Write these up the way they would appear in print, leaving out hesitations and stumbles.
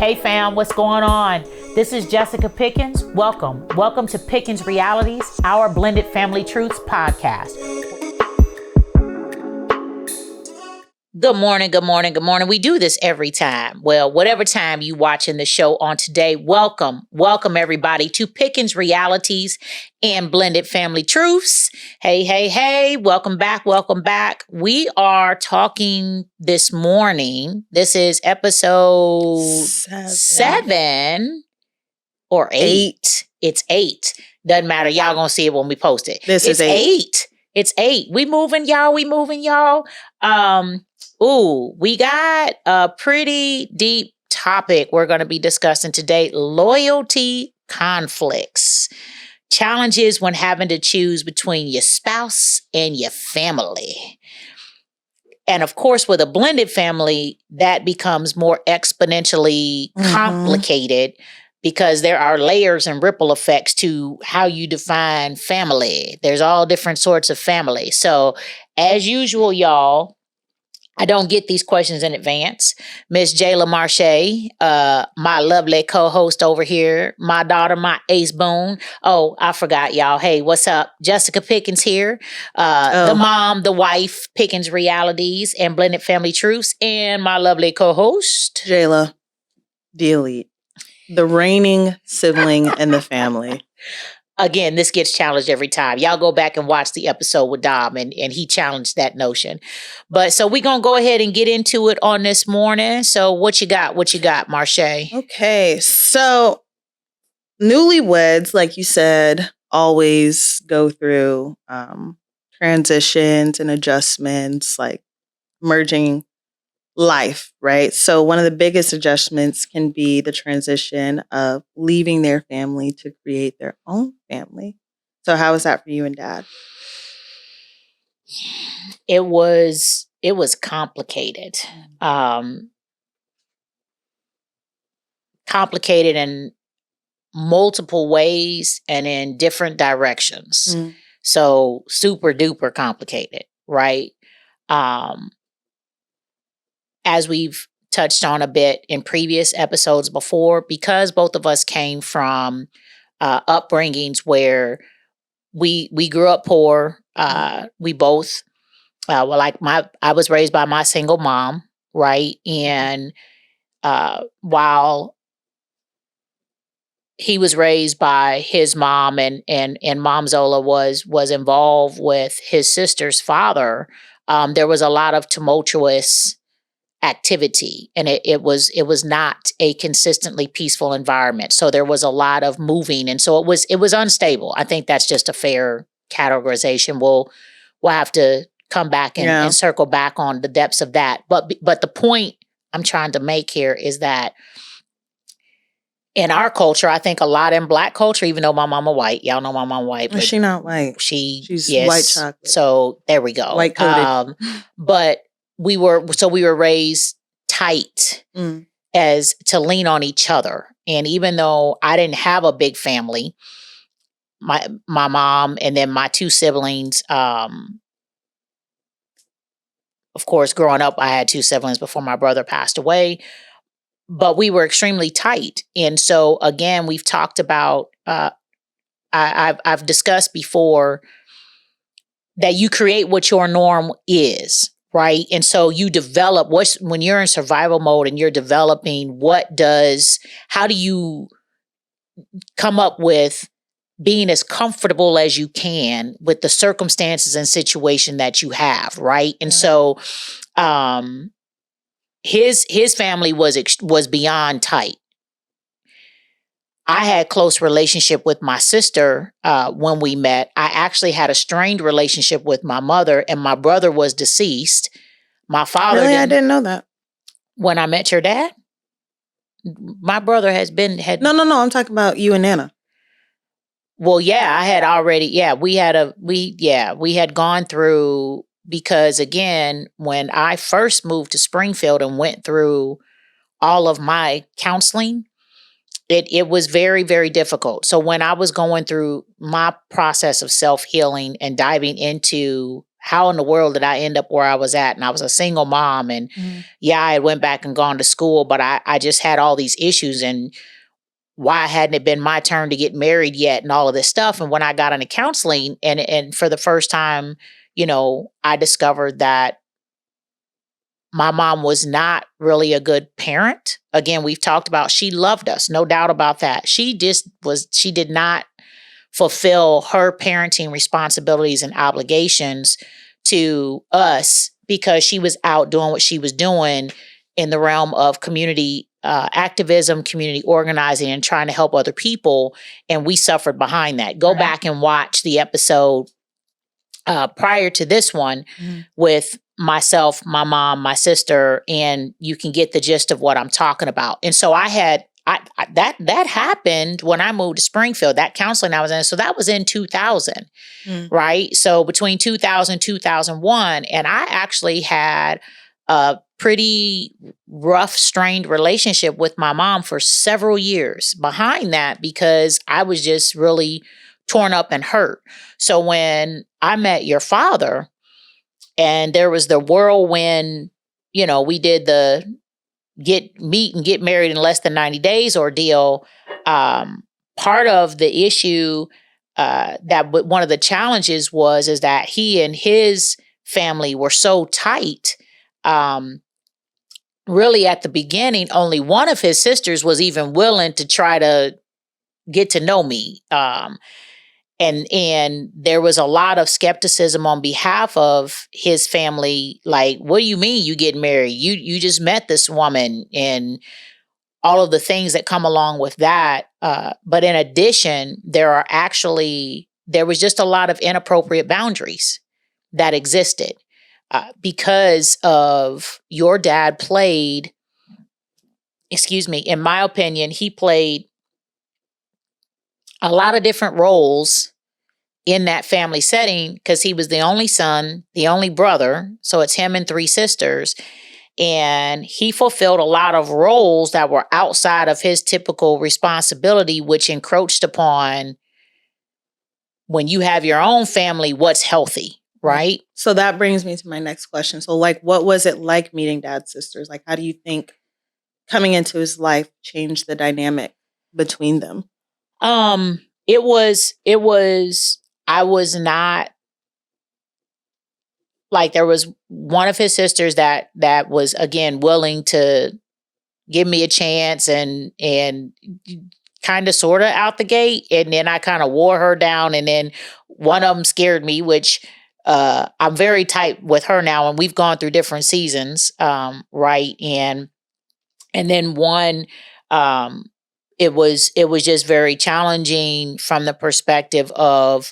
Hey fam, what's going on? This is Jayla Pickens. Welcome to Pickens Realities, our blended family truths podcast. Good morning. We do this every time. Well, whatever time you watching the show on today, welcome everybody to Pickens Realities and Blended Family Truths. Hey, welcome back. We are talking this morning. This is episode 7 or 8. It's 8. Doesn't matter. Y'all gonna see it when we post it. This is 8. It's 8. We moving, y'all. We got a pretty deep topic we're going to be discussing today. Loyalty conflicts. Challenges when having to choose between your spouse and your family. And of course, with a blended family, that becomes more exponentially complicated because there are layers and ripple effects to how you define family. There's all different sorts of family. So as usual, y'all, I don't get these questions in advance. Miss Jayla Marche, my lovely co-host over here, my daughter, my ace boon. Oh, I forgot, y'all. Hey, what's up? Jayla Pickens here. The mom, the wife, Pickens Realities and Blended Family Truths, and my lovely co-host. Jayla, the elite. The reigning sibling in the family. Again, this gets challenged every time. Y'all go back and watch the episode with Dom, and he challenged that notion. But so we're going to go ahead and get into it on this morning. So what you got, Marche? Okay, so newlyweds, like you said, always go through transitions and adjustments, like merging life, right? So one of the biggest adjustments can be the transition of leaving their family to create their own family. So how was that for you and Dad? It was complicated. Complicated in multiple ways and in different directions. So super duper complicated, right? As we've touched on a bit in previous episodes before, because both of us came from upbringings where we grew up poor. We both, I was raised by my single mom, right? And while he was raised by his mom and Mom Zola was involved with his sister's father, there was a lot of tumultuous activity, and it was not a consistently peaceful environment. So there was a lot of moving, and so it was unstable. I think that's just a fair categorization. We'll have to come back and circle back on the depths of that. But the point I'm trying to make here is that in our culture, I think a lot in Black culture, even though my mama white, y'all know my mama white, but she's not white. She's white chocolate. So there we go. White coated. But we were raised tight as to lean on each other. And even though I didn't have a big family, my mom and then my two siblings, of course, growing up, I had two siblings before my brother passed away, but we were extremely tight. And so again, we've talked about, I've discussed before that you create what your norm is. Right. And so you develop when you're in survival mode and you're developing, how do you come up with being as comfortable as you can with the circumstances and situation that you have. Right. And so his family was beyond tight. I had close relationship with my sister when we met. I actually had a strained relationship with my mother, and my brother was deceased. My father I didn't know that. When I met your dad, my brother had. No. I'm talking about you and Nana. Well, yeah, I had already. Yeah, we had gone through, because again, when I first moved to Springfield and went through all of my counseling, it was very, very difficult. So when I was going through my process of self-healing and diving into how in the world did I end up where I was at? And I was a single mom, and yeah, I had went back and gone to school, but I just had all these issues, and why hadn't it been my turn to get married yet and all of this stuff. And when I got into counseling and for the first time, I discovered that my mom was not really a good parent. Again, we've talked about, she loved us, no doubt about that. She did not fulfill her parenting responsibilities and obligations to us because she was out doing what she was doing in the realm of community activism, community organizing, and trying to help other people. And we suffered behind that. Go back and watch the episode prior to this one with myself, my mom, my sister, and you can get the gist of what I'm talking about. And so that happened when I moved to Springfield, that counseling I was in. So that was in 2000, right? So between 2000 and 2001, and I actually had a pretty rough, strained relationship with my mom for several years behind that because I was just really torn up and hurt. So when I met your father and there was the whirlwind, we did the meet and get married in less than 90 days ordeal. Part of the issue one of the challenges is that he and his family were so tight. Really at the beginning, only one of his sisters was even willing to try to get to know me. And there was a lot of skepticism on behalf of his family. Like, what do you mean you get married? You just met this woman, and all of the things that come along with that. But in addition, there was just a lot of inappropriate boundaries that existed because of your dad played, in my opinion, he played a lot of different roles in that family setting because he was the only son, the only brother. So it's him and 3 sisters. And he fulfilled a lot of roles that were outside of his typical responsibility, which encroached upon when you have your own family, what's healthy, right? So that brings me to my next question. So what was it like meeting Dad's sisters? Like, how do you think coming into his life changed the dynamic between them? I was not like, there was one of his sisters that was, again, willing to give me a chance and kind of sort of out the gate. And then I kind of wore her down. And then one of them scared me, which I'm very tight with her now. And we've gone through different seasons. Right. And then one, it was just very challenging from the perspective of,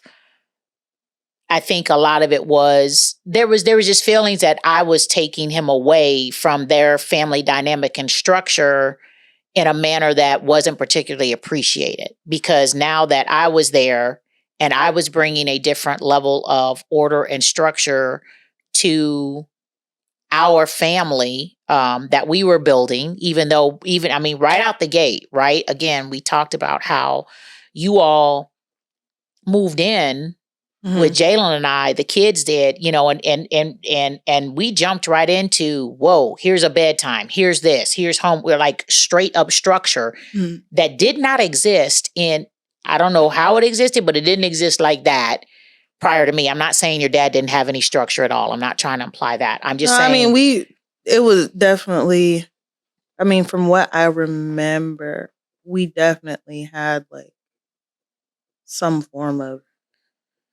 I think a lot of it was, there was just feelings that I was taking him away from their family dynamic and structure in a manner that wasn't particularly appreciated. Because now that I was there and I was bringing a different level of order and structure to our family that we were building, right out the gate, right? Again, we talked about how you all moved in with Jayla and I, the kids did, and we jumped right into, whoa, here's a bedtime, here's this, here's home. We're like straight up structure that did not exist I don't know how it existed, but it didn't exist like that prior to me. I'm not saying your dad didn't have any structure at all. I'm not trying to imply that. I'm just saying. It was definitely, from what I remember, we definitely had like some form of,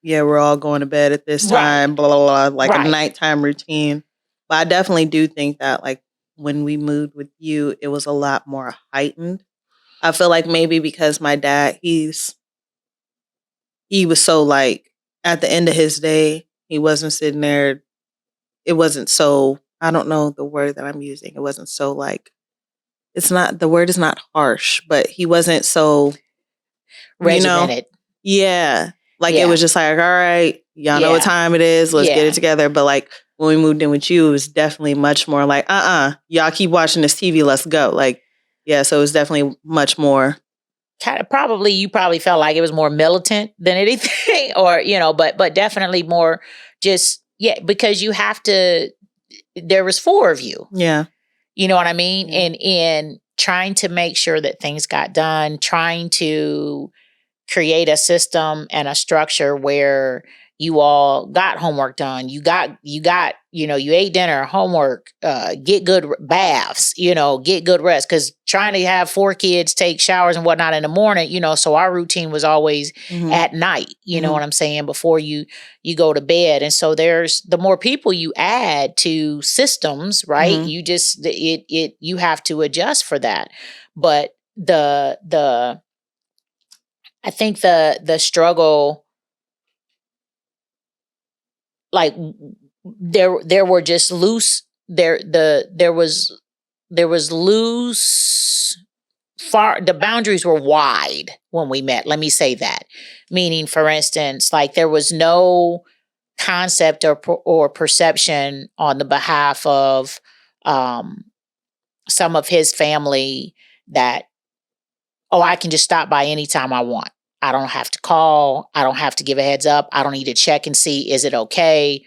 we're all going to bed at this time, blah, blah, blah, like a nighttime routine. But I definitely do think that like when we moved with you, it was a lot more heightened. I feel like maybe because my dad, he was so like, at the end of his day, he wasn't sitting there. It wasn't so, I don't know the word that I'm using. It wasn't so like, the word is not harsh, but he wasn't so regimented. It was just like, all right, y'all know what time it is. Let's get it together. But like when we moved in with you, it was definitely much more like, y'all keep watching this TV. Let's go. Like, so it was definitely much more. You probably felt like it was more militant than anything or, but definitely more just Yeah, because you have to, there was 4 of you. Yeah. You know what I mean? Yeah. And in trying to make sure that things got done, trying to create a system and a structure where you all got homework done. You ate dinner, homework, get good baths, get good rest. Because trying to have 4 kids take showers and whatnot in the morning, so our routine was always at night, you know what I'm saying, before you go to bed. And so there's the more people you add to systems, right? You just, you have to adjust for that. But I think the struggle, like there were just loose there was loose, far, the boundaries were wide when we met. Let me say that. Meaning, for instance, like there was no concept or perception on the behalf of some of his family that, oh, I can just stop by anytime I want. I don't have to call. I don't have to give a heads up. I don't need to check and see, is it okay?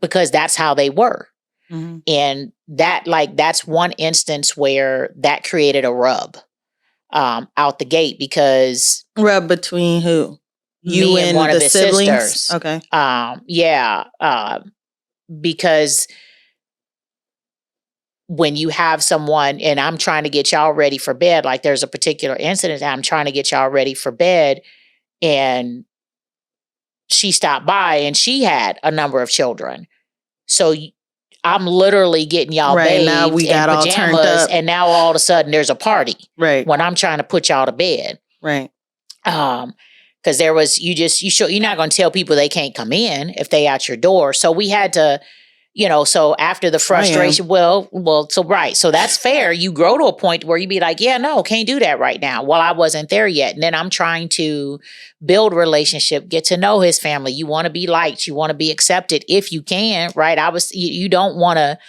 Because that's how they were. And that's one instance where that created a rub out the gate, because rub between who? You and one the of his siblings? sisters. Okay. Because when you have someone, and I'm trying to get y'all ready for bed, like there's a particular incident, I'm trying to get y'all ready for bed, and she stopped by and she had a number of children. So I'm literally getting y'all bathed now we got in all turned pajamas, up. and now all of a sudden there's a party. Right. When I'm trying to put y'all to bed. Right. Because there was, you're not going to tell people they can't come in if they out your door. So we had to, so after the frustration, so that's fair. You grow to a point where you be like, yeah, no, can't do that right now. Well, I wasn't there yet. And then I'm trying to build relationship, get to know his family. You want to be liked. You want to be accepted if you can, right? You don't want to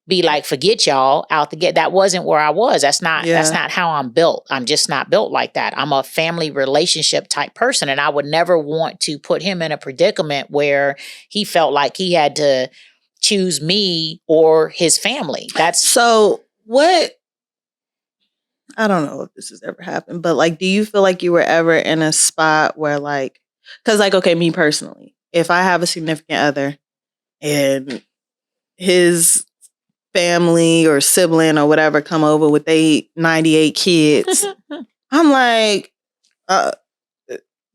be like, forget y'all out the gate. That wasn't where I was. That's not how I'm built. I'm just not built like that. I'm a family relationship type person. And I would never want to put him in a predicament where he felt like he had to choose me or his family. So what, I don't know if this has ever happened, but like, do you feel like you were ever in a spot where like, because like, okay, me personally, if I have a significant other and his family or sibling or whatever come over with 98 kids, I'm like,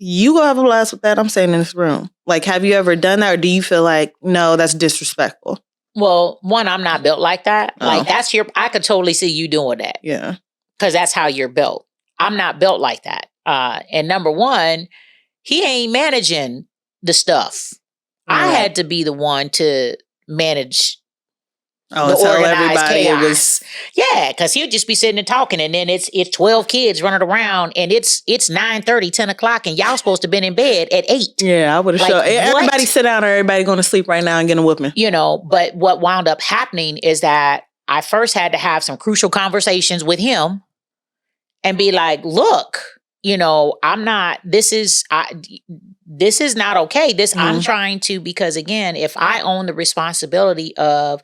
you go have a blast with that. I'm staying in this room. Like, have you ever done that? Or do you feel like, no, that's disrespectful? Well, one, I'm not built like that. Oh. Like I could totally see you doing that. Yeah. Because that's how you're built. I'm not built like that. And number one, he ain't managing the stuff. I had to be the one to manage the organized chaos. Because he'll just be sitting and talking, and then it's 12 kids running around, and it's 9:30, 10 o'clock, and y'all supposed to been in bed at 8. Yeah, I would have showed. Everybody sit down, or everybody going to sleep right now and get a whooping. But what wound up happening is that I first had to have some crucial conversations with him and be like, look, I'm not, this is not okay. I'm trying to, because again, if I own the responsibility of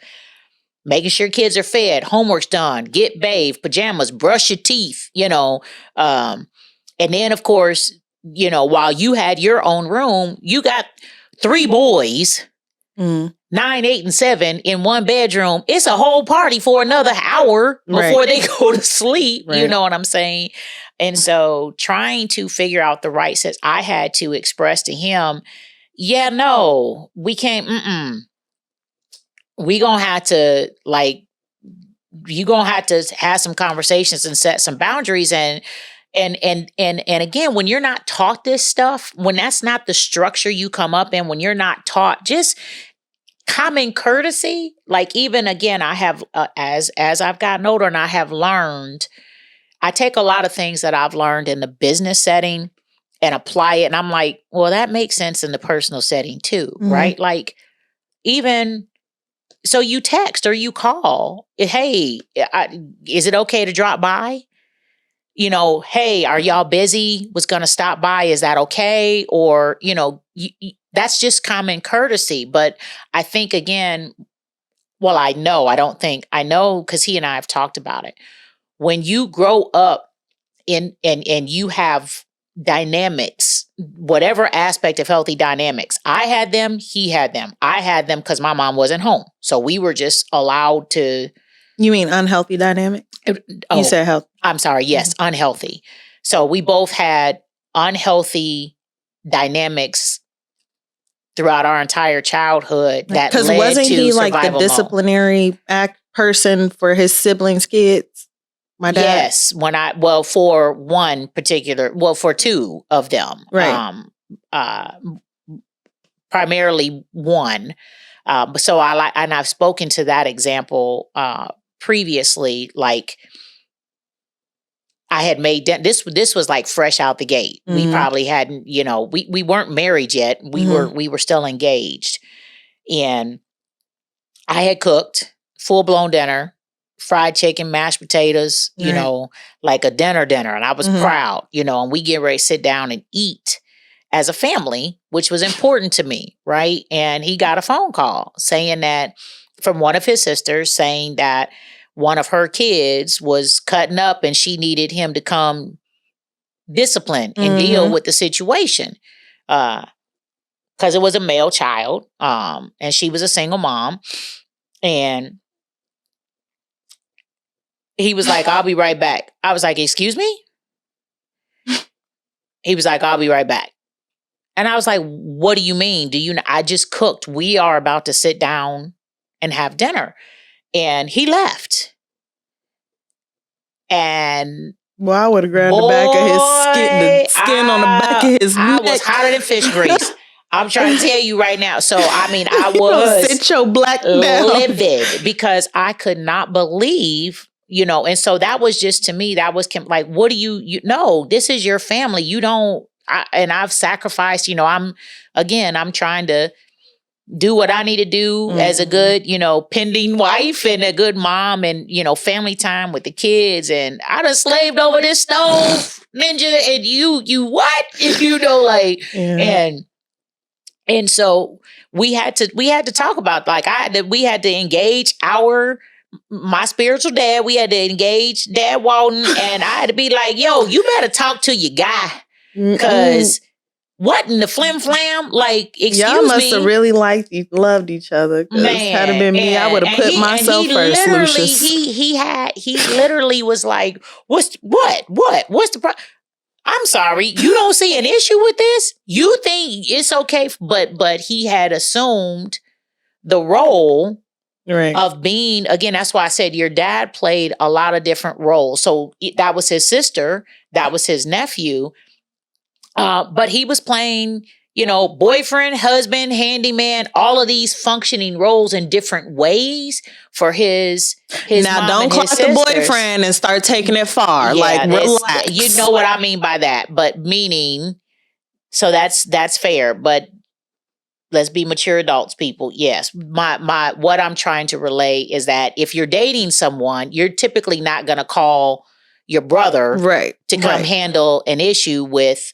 making sure kids are fed, homework's done, get bathed, pajamas, brush your teeth, and then of course, while you had your own room, you got 3 boys, 9, 8, and 7 in one bedroom. It's a whole party for another hour before they go to sleep. Right. You know what I'm saying? And so trying to figure out the right sense, I had to express to him, yeah, no, we can't, we gonna have to, like, you gonna have to have some conversations and set some boundaries. And again, when you're not taught this stuff, when that's not the structure you come up in, when you're not taught just common courtesy, like even again, I have, as I've gotten older and I have learned, I take a lot of things that I've learned in the business setting and apply it. And I'm like, well, that makes sense in the personal setting too, right? Like even, so you text or you call, hey, is it okay to drop by? Hey, are y'all busy? Was going to stop by. Is that okay? Or, that's just common courtesy. But I think, again, well, I know because he and I have talked about it. When you grow up and you have dynamics, whatever aspect of healthy dynamics, I had them, he had them. I had them because my mom wasn't home. So we were just allowed to. You mean unhealthy dynamic? You said healthy. I'm sorry. Yes, unhealthy. So we both had unhealthy dynamics throughout our entire childhood. That because led wasn't to he like the survival disciplinary act person for his siblings' kids? My dad. Yes, for one particular, for two of them, right? Primarily one. So and I've spoken to that example previously. Like, I had made this was like fresh out the gate. Mm-hmm. We probably hadn't, we weren't married yet. We were still engaged, and I had cooked full-blown dinner, fried chicken, mashed potatoes, like a dinner. And I was proud, and we get ready to sit down and eat as a family, which was important to me. Right. And he got a phone call saying that from one of his sisters, saying that one of her kids was cutting up and she needed him to come discipline and deal with the situation. Because it was a male child. And she was a single mom. And he was like, "I'll be right back." I was like, "Excuse me?" He was like, "I'll be right back." And I was like, "What do you mean? I just cooked. We are about to sit down and have dinner." And he left. And well, I would have grabbed the back of his skin on the back of his neck. I was hotter than fish grease. I'm trying to tell you right now. So, I mean, I was sit your black livid because I could not believe, and so that was just, to me, that was like, what do you know, this is your family. You don't, and I've sacrificed, I'm trying to do what I need to do as a good, pending wife and a good mom and, family time with the kids. And I done slaved over this stove, Ninja, and you what? And so we had to talk about, like, we had to engage my spiritual dad. We had to engage Dad Walton, and I had to be like, "Yo, you better talk to your guy, because what in the flim flam? Like, excuse me." Y'all must have really loved each other. Man, had it been me, I would have put myself first. Lucius. He literally was like, What's the problem? I'm sorry, you don't see an issue with this? You think it's okay? But he had assumed the role of being, again, that's why I said your dad played a lot of different roles. So that was his sister, that was his nephew. But he was playing, boyfriend, husband, handyman, all of these functioning roles in different ways for his now mom don't and clock his the sisters. boyfriend and start taking it far. Yeah, like, relax. You know what I mean by that, but meaning, so that's fair. But let's be mature adults, people. Yes, what I'm trying to relay is that if you're dating someone, you're typically not going to call your brother to come handle an issue with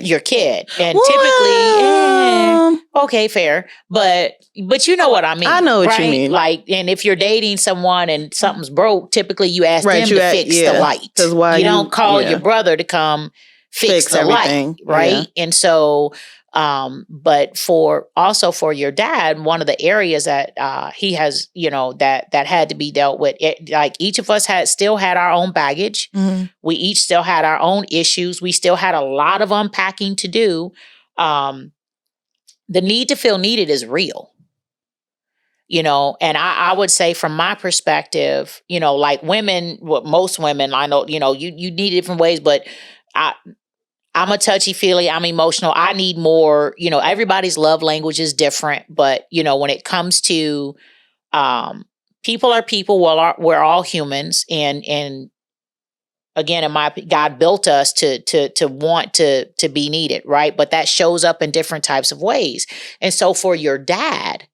your kid. And typically, okay, fair. But you know what I mean. I know what you mean. Like, and if you're dating someone and something's broke, typically you ask them to fix the light. You don't call your brother to come fix the everything. Light, right? Yeah. And so, but for your dad, one of the areas that he has, that had to be dealt with, like each of us still had our own baggage. Mm-hmm. We each still had our own issues. We still had a lot of unpacking to do. The need to feel needed is real. And I would say from my perspective, like women, most women, I know, you need different ways, but I'm a touchy-feely. I'm emotional. I need more, everybody's love language is different. But, when it comes to people are people, we're all humans. And again, God built us to want to be needed, right? But that shows up in different types of ways. And so for your dad,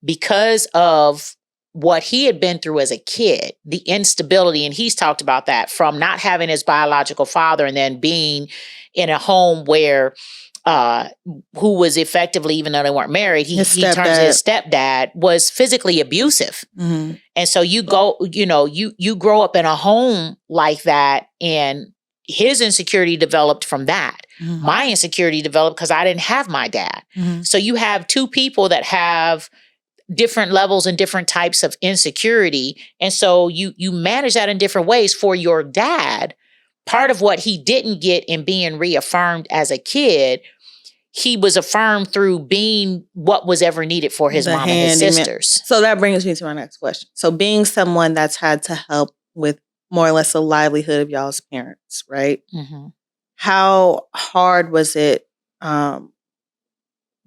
because of what he had been through as a kid, the instability, and he's talked about that, from not having his biological father and then being in a home where who was effectively, even though they weren't married, he turns stepdad. his stepdad, was physically abusive. Mhm. And so you go, you grow up in a home like that, and his insecurity developed from that. Mhm. My insecurity developed because I didn't have my dad. Mhm. So you have two people that have different levels and different types of insecurity. And so you manage that in different ways. For your dad, part of what he didn't get in being reaffirmed as a kid, he was affirmed through being what was ever needed for his mom and his sisters. So that brings me to my next question. So being someone that's had to help with more or less the livelihood of y'all's parents, right? Mm-hmm. How hard was it, do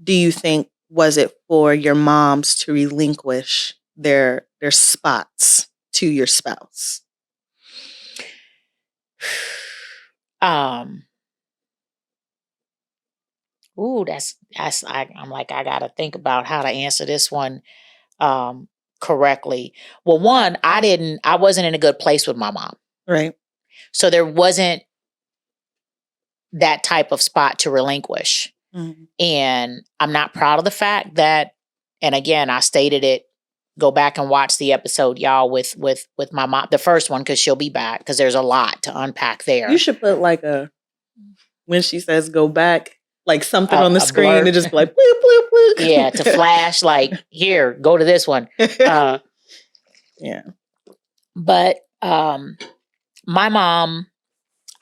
you think, was it for your moms to relinquish their spots to your spouse? I'm like, I gotta think about how to answer this one correctly. Well, one, I wasn't in a good place with my mom. Right. So there wasn't that type of spot to relinquish. Mm-hmm. And I'm not proud of the fact that, and again, I stated it, go back and watch the episode, y'all, with my mom, the first one, because she'll be back, because there's a lot to unpack there. You should put like when she says go back, like something on the screen blur. To just be like, bloop, bloop, bloop. Yeah, to flash, like, here, go to this one. Yeah. But my mom,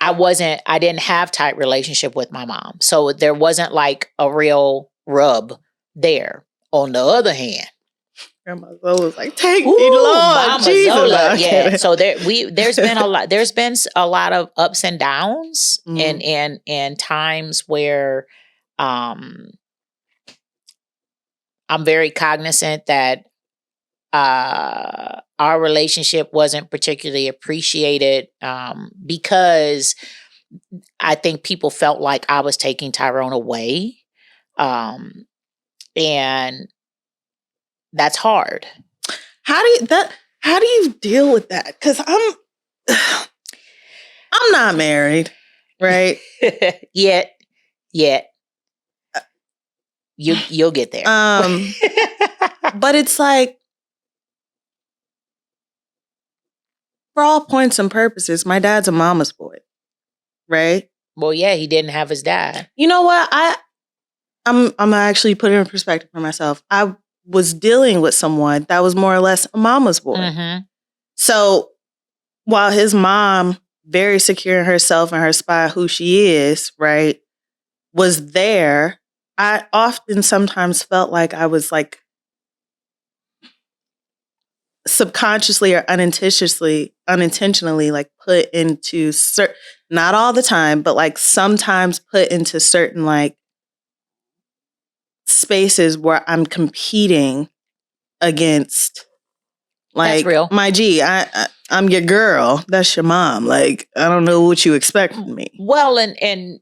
I didn't have tight relationship with my mom. So there wasn't like a real rub there. On the other hand, Grandma Zola was like, take me, Lord, Mama Jesus. Zola, yeah. So there's been a lot of ups and downs, and times where I'm very cognizant that our relationship wasn't particularly appreciated because I think people felt like I was taking Tyrone away. And that's hard. How do you deal with that? Because I'm not married, right? Yet. You'll get there. But it's like, for all points and purposes, my dad's a mama's boy, right? Well, yeah, he didn't have his dad. You know what? I'm actually putting it in perspective for myself. I was dealing with someone that was more or less a mama's boy. Mm-hmm. So while his mom, very secure in herself and her spot, who she is, right, was there, I often sometimes felt like I was like subconsciously or unintentionally like put into not all the time, but like sometimes put into certain like spaces where I'm competing against, like, that's real. My G, I'm your girl. That's your mom. Like, I don't know what you expect from me. Well, and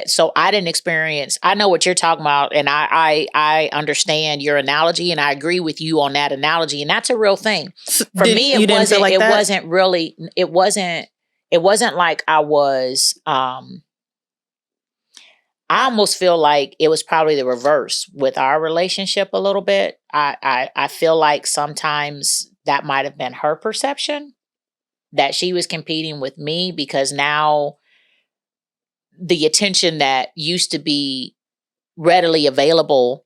so I didn't experience, I know what you're talking about, and I understand your analogy, and I agree with you on that analogy, and that's a real thing. For me, it wasn't like I was, I almost feel like it was probably the reverse with our relationship a little bit. I feel like sometimes that might have been her perception, that she was competing with me, because now the attention that used to be readily available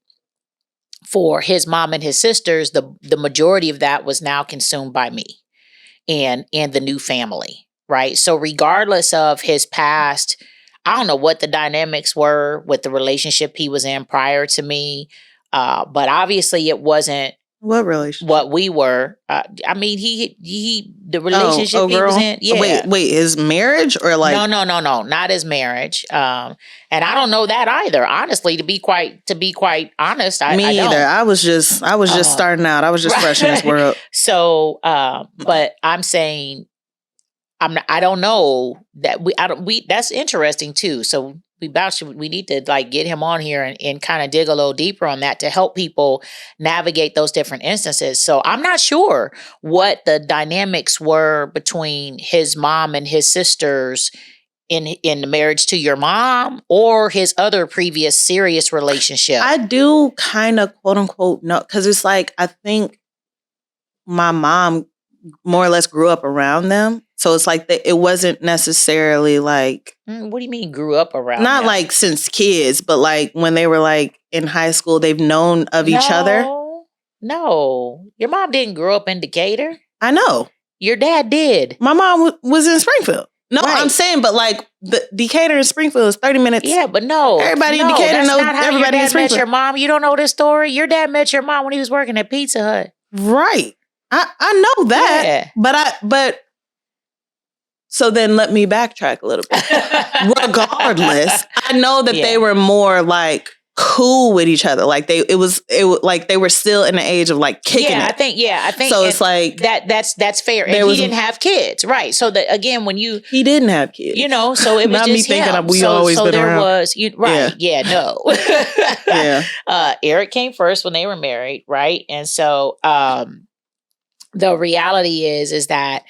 for his mom and his sisters, the majority of that was now consumed by me and the new family, right? So regardless of his past, I don't know what the dynamics were with the relationship he was in prior to me, but obviously it wasn't what relationship? What we were. I mean, the relationship he was in. Yeah. Wait, his marriage or like? No, not his marriage. And I don't know that either. Honestly, to be quite honest, I either. Don't. I was just starting out. I was just fresh in this world. So, but I'm saying, I don't know that that's interesting too. So we need to like get him on here and kind of dig a little deeper on that to help people navigate those different instances. So I'm not sure what the dynamics were between his mom and his sisters in the marriage to your mom or his other previous serious relationship? I do kind of quote unquote know, because it's like I think my mom more or less grew up around them. So it's like it wasn't necessarily like. What do you mean grew up around Not them? like since kids, but like when they were like in high school, they've known of each other. No. Your mom didn't grow up in Decatur. I know. Your dad did. My mom was in Springfield. No, Right. I'm saying, but like the Decatur and Springfield is 30 minutes. Yeah, but no. Everybody in Decatur knows everybody in Your dad met Springfield. your mom. You don't know this story? Your dad met your mom when he was working at Pizza Hut. Right. I know that. Yeah. But so then let me backtrack a little bit. Regardless, I know that they were more like cool with each other. Like it was like they were still in the age of like kicking it. I think so. It's like that's fair. And he didn't have kids, right? So that again, when he didn't have kids, you know, so it was not just me thinking him. we always so been there around. was right, no, yeah. Eric came first when they were married, right? And so the reality is that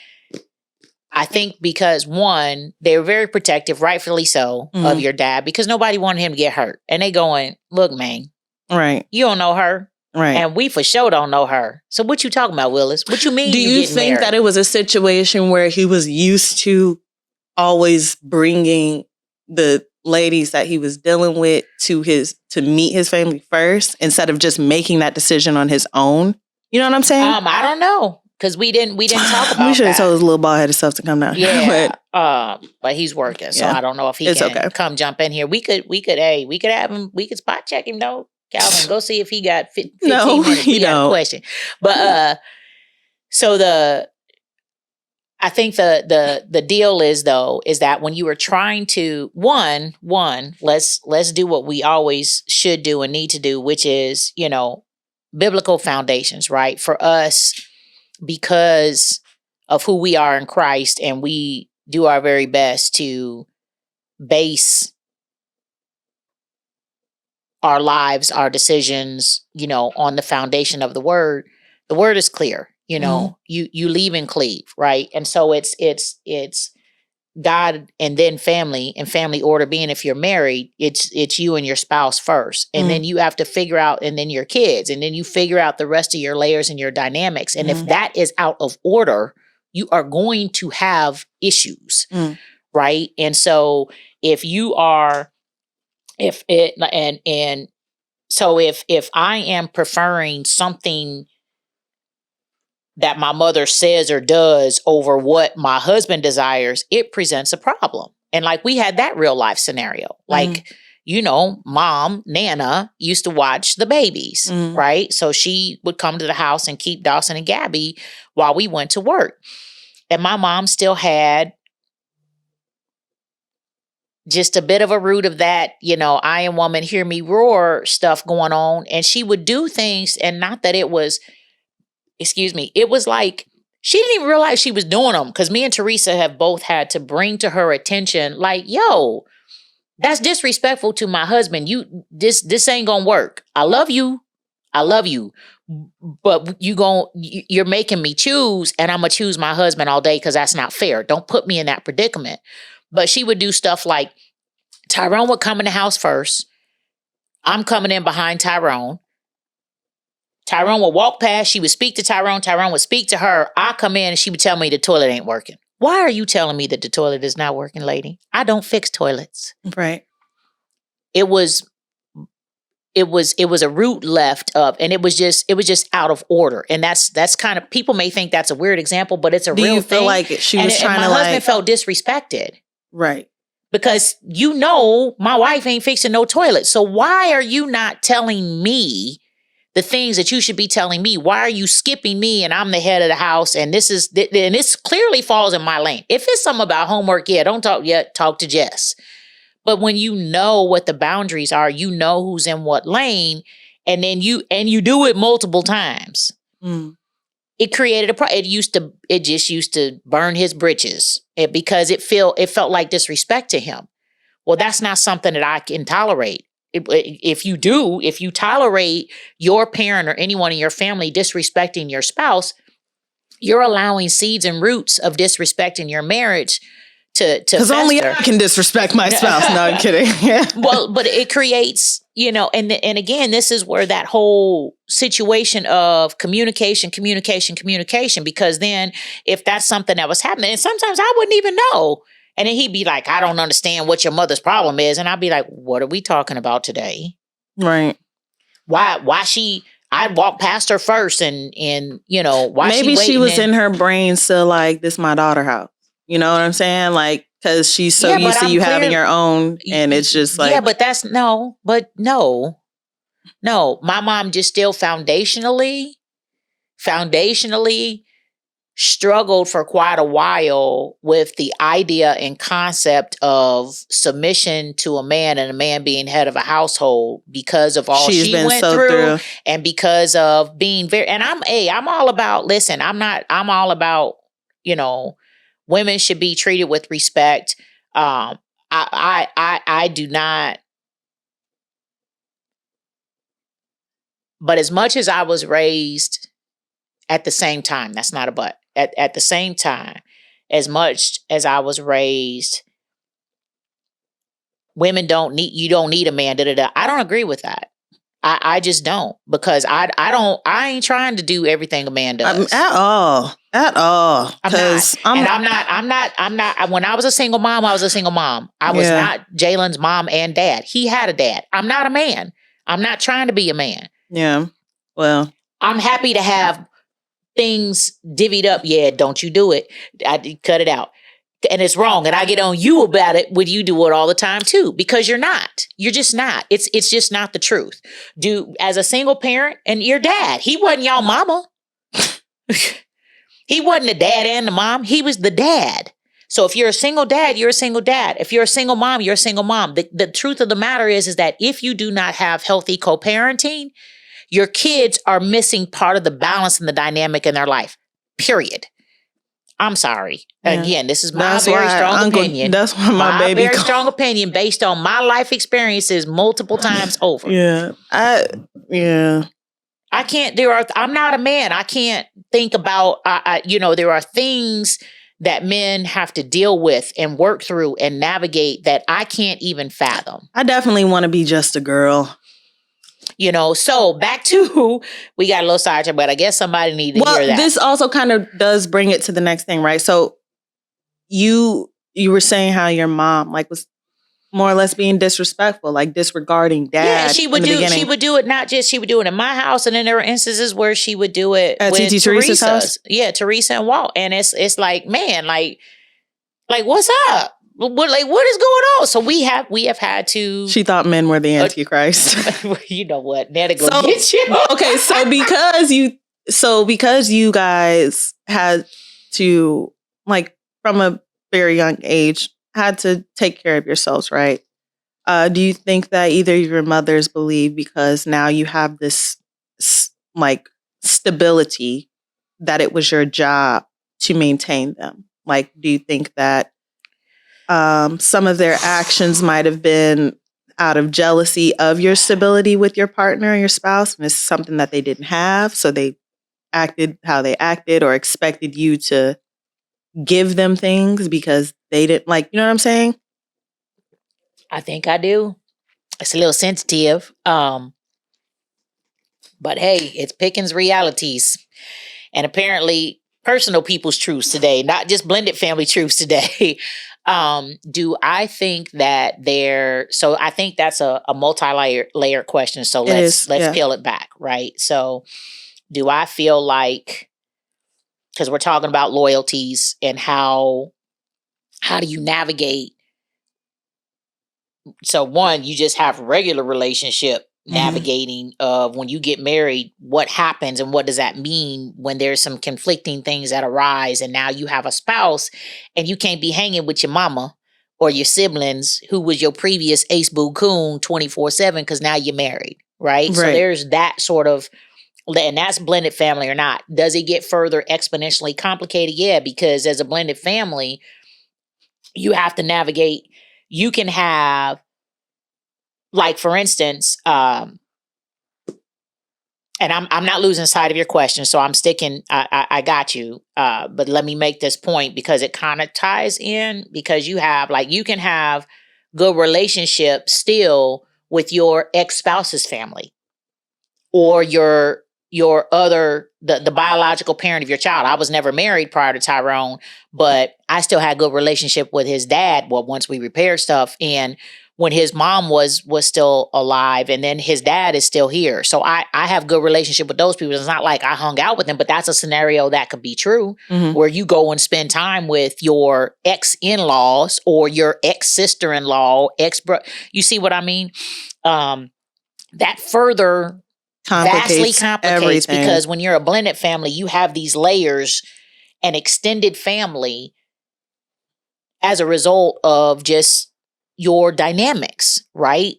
I think because one, they were very protective, rightfully so, of your dad because nobody wanted him to get hurt. And they going, look, man, right? You don't know her, right? And we for sure don't know her. So what you talking about, Willis? What you mean? Do you think married? that it was a situation where he was used to always bringing the ladies that he was dealing with to meet his family first instead of just making that decision on his own? You know what I'm saying? I don't know. Because we didn't talk about we should have that. told his little bald-headed self to come down here. Yeah, but he's working, so I don't know if he can come jump in here. We could have him. We could spot check him though. Calvin, go see if he got 15 minutes. We got a question. But so I think the deal is that when you are trying to one, let's do what we always should do and need to do, which is, biblical foundations, right? For us, because of who we are in Christ, and we do our very best to base our lives, our decisions, on the foundation of the word. The word is clear, you leave and cleave, right? And so it's God and then family and family order being, if you're married, it's you and your spouse first. And then you have to figure out, and then your kids, and then you figure out the rest of your layers and your dynamics. And if that is out of order, you are going to have issues, right? And so if I am preferring something that my mother says or does over what my husband desires, it presents a problem. And like we had that real life scenario. Like, mom, Nana, used to watch the babies, right? So she would come to the house and keep Dawson and Gabby while we went to work. And my mom still had just a bit of a root of that, I am woman, hear me roar stuff going on. And she would do things, and not that it was, it was like she didn't even realize she was doing them, because me and Teresa have both had to bring to her attention, like, yo, that's disrespectful to my husband. This ain't gonna work. I love you, but you're making me choose, and I'm gonna choose my husband all day because that's not fair. Don't put me in that predicament. But she would do stuff like Tyrone would come in the house first. I'm coming in behind Tyrone. Tyrone would walk past. She would speak to Tyrone. Tyrone would speak to her. I come in and she would tell me the toilet ain't working. Why are you telling me that the toilet is not working, lady? I don't fix toilets. Right. It was a root left up, and it was just out of order. And that's kind of, people may think that's a weird example, but it's a real thing. Do you feel like she was trying to, my husband felt disrespected. Right. Because my wife ain't fixing no toilet. So why are you not telling me the things that you should be telling me? Why are you skipping me, and I'm the head of the house, and this clearly falls in my lane. If it's something about homework, don't talk to Jess. But when you know what the boundaries are, you know who's in what lane, and then you do it multiple times. It created a problem. It just used to burn his britches because it felt like disrespect to him. Well, that's not something that I can tolerate. If you tolerate your parent or anyone in your family disrespecting your spouse, you're allowing seeds and roots of disrespect in your marriage to because only I fester. can disrespect my spouse. No, I'm kidding. Well, but it creates, and again, this is where that whole situation of communication, because then if that's something that was happening, and sometimes I wouldn't even know. And then he'd be like, I don't understand what your mother's problem is. And I'd be like, what are we talking about today? Right. Why I'd walk past her first and why maybe she was in in her brain still like, this my daughter house. You know what I'm saying? Like, because she's so used to you having your own, and it's just like, yeah, but no. My mom just still foundationally struggled for quite a while with the idea and concept of submission to a man and a man being head of a household because of all she went through and because of being and I'm all about, listen, I'm all about, women should be treated with respect. I do not. But as much as I was raised at the same time, that's not a but. At the same time, as much as I was raised, women you don't need a man. I don't agree with that. I just don't, because I ain't trying to do everything a man does. At all. I'm not. When I was a single mom, I was a single mom. I was not Jalen's mom and dad. He had a dad. I'm not a man. I'm not trying to be a man. Yeah. Well, I'm happy to have things divvied up. Yeah, don't you do it. I cut it out. And it's wrong. And I get on you about it when you do it all the time too, because you're not. You're just not. It's just not the truth. As a single parent, and your dad, he wasn't y'all mama. He wasn't the dad and the mom. He was the dad. So if you're a single dad, you're a single dad. If you're a single mom, you're a single mom. The truth of the matter is that if you do not have healthy co-parenting, your kids are missing part of the balance and the dynamic in their life, period. I'm sorry. Yeah. Again, this is my very strong opinion. That's why my baby very strong opinion based on my life experiences multiple times over. Yeah. I can't, I'm not a man. I can't think about, there are things that men have to deal with and work through and navigate that I can't even fathom. I definitely want to be just a girl. So back to, we got a little sidetracked, but I guess somebody needed to hear that. This also kind of does bring it to the next thing, right? So you were saying how your mom was more or less being disrespectful, disregarding dad. Yeah, she would do it not just, she would do it in my house, and then there were instances where she would do it at with Teresa's house. Yeah, Teresa and Walt. And it's like, man, like what's up? What is going on? So we have had to. She thought men were the Antichrist. You know what? That'll go get you. Okay, so because you guys had to, from a very young age, had to take care of yourselves, right? Do you think that either of your mothers believe, because now you have this stability, that it was your job to maintain them? Do you think that some of their actions might have been out of jealousy of your stability with your partner or your spouse, and it's something that they didn't have, so they acted how they acted, or expected you to give them things because they didn't, you know what I'm saying? I think I do. It's a little sensitive. But hey, it's Pickens Realities. And apparently personal people's truths today, not just blended family truths today. Do I think that so I think that's a multi-layered question. So let's peel it back, right? So do I feel like, because we're talking about loyalties and how do you navigate? So one, you just have regular relationship navigating of when you get married, what happens and what does that mean when there's some conflicting things that arise, and now you have a spouse and you can't be hanging with your mama or your siblings who was your previous ace boo coon 24/7 because now you're married, right? So there's that sort of, and that's blended family or not. Does it get further exponentially complicated? Yeah, because as a blended family, you have to navigate. You can have, for instance, and I'm not losing sight of your question, so I'm sticking. I got you. But let me make this point because it kind of ties in because you can have good relationships still with your ex-spouse's family or your other the biological parent of your child. I was never married prior to Tyrone, but I still had good relationship with his dad. Well, once we repaired stuff and when his mom was still alive and then his dad is still here. So I have good relationship with those people. It's not like I hung out with them, but that's a scenario that could be true where you go and spend time with your ex-in-laws or your ex-sister-in-law, ex-bro. You see what I mean? That further vastly complicates everything. because when you're a blended family, you have these layers and extended family as a result of just your dynamics, right?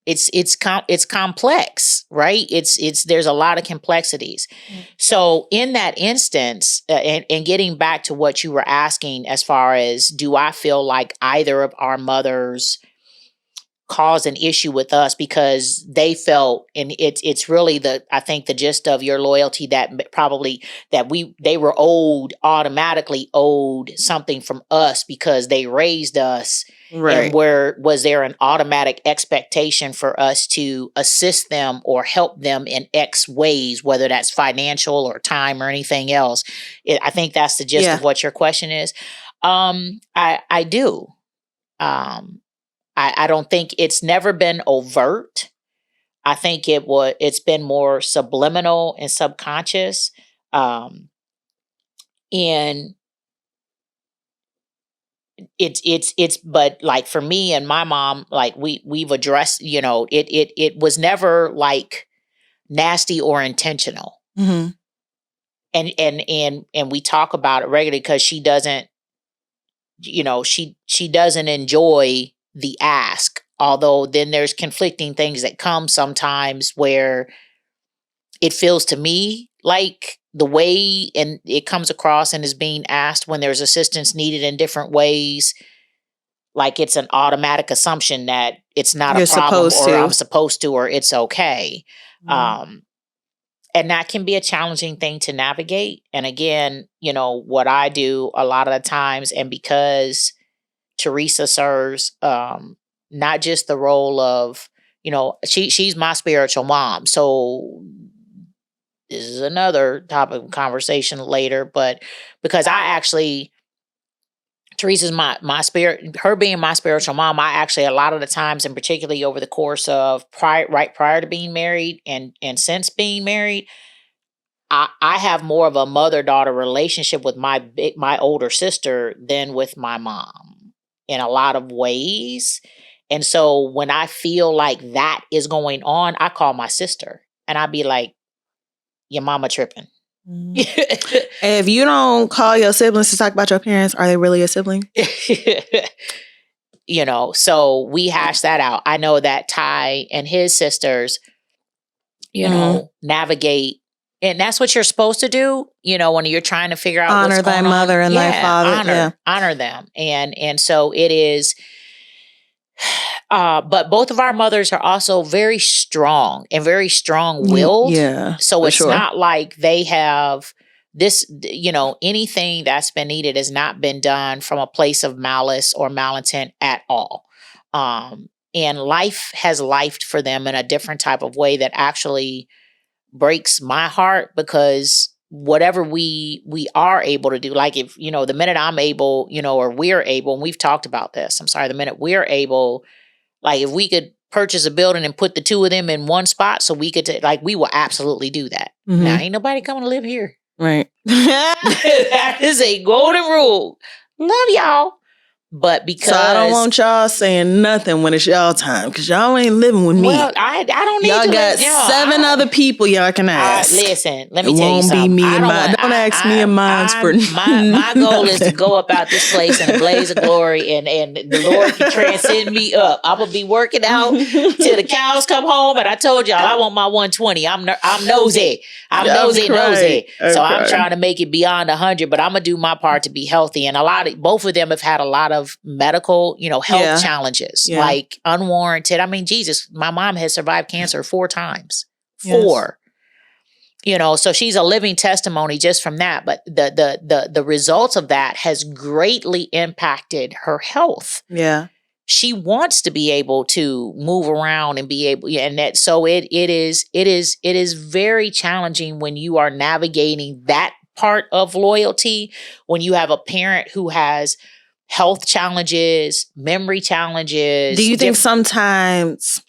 It's complex, right? It's there's a lot of complexities. So in that instance, and getting back to what you were asking, as far as do I feel like either of our mothers caused an issue with us because they felt, and it's really I think the gist of your loyalty that probably they were automatically owed something from us because they raised us. Right. And was there an automatic expectation for us to assist them or help them in X ways, whether that's financial or time or anything else? I think that's the gist of what your question is. I do. I don't think it's never been overt. I think it's been more subliminal and subconscious. And it's but like for me and my mom, like we've addressed, it was never like nasty or intentional. And we talk about it regularly because she doesn't, she doesn't enjoy the ask, although then there's conflicting things that come sometimes where it feels to me like the way and it comes across and is being asked when there's assistance needed in different ways, like it's an automatic assumption that it's not a problem or I'm supposed to or it's okay. And that can be a challenging thing to navigate. And again, what I do a lot of the times, and because Teresa serves not just the role of, she's my spiritual mom. So this is another topic of conversation later, but because Teresa's my spirit, her being my spiritual mom, I actually a lot of the times, and particularly over the course of prior to being married and since being married, I have more of a mother-daughter relationship with my older sister than with my mom in a lot of ways. And so when I feel like that is going on, I call my sister and I'd be like, your mama tripping. If you don't call your siblings to talk about your parents, are they really a sibling? So we hash that out. I know that Ty and his sisters, navigate. And that's what you're supposed to do, when you're trying to figure out honor thy mother and thy father. Honor them. And so it is. But both of our mothers are also very strong and very strong-willed. Yeah. So it's not like they have this, anything that's been needed has not been done from a place of malice or malintent at all. And life has lifed for them in a different type of way that actually breaks my heart, because whatever we are able to do, like if, the minute I'm able, or we're able, and we've talked about this, the minute we're able, like if we could purchase a building and put the two of them in one spot so we could, we will absolutely do that. Now, ain't nobody coming to live here. Right. That is a golden rule. Love y'all. But because so I don't want y'all saying nothing when it's y'all time, because y'all ain't living with me. Well, I don't need y'all to. Got 7 other people y'all can ask. Listen, let me tell you something. It won't be me and mine. Don't ask me and mine for my goal is to go about this place in a blaze of glory, and the Lord can transcend me up. I'm gonna be working out till the cows come home. And I told y'all I want my 120. I'm nosy. I'm nosy. So I'm trying to make it beyond 100, but I'm gonna do my part to be healthy. And both of them have had a lot of medical, health challenges, like unwarranted. I mean, Jesus, my mom has survived cancer 4 times. 4. So she's a living testimony just from that. But the results of that has greatly impacted her health. Yeah. She wants to be able to move around and be able, and that, so it is very challenging when you are navigating that part of loyalty, when you have a parent who has health challenges, memory challenges. Do you think sometimes,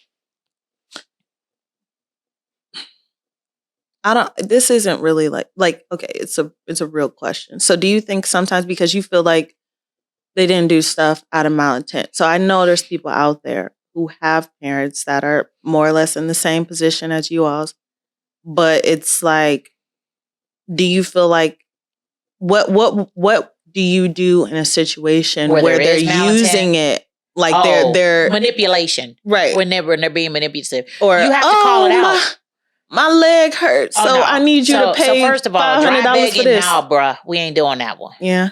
this isn't really okay, it's a real question. So do you think sometimes because you feel like they didn't do stuff out of malintent? So I know there's people out there who have parents that are more or less in the same position as you all, but it's like, do you feel like, what do you do in a situation where they're using it? Like they're manipulation. Right. When they're being manipulative. Or you have to call it out. My leg hurts, so no. I need you to pay so first of all, $500 for this. Nah, bruh, we ain't doing that one. Yeah.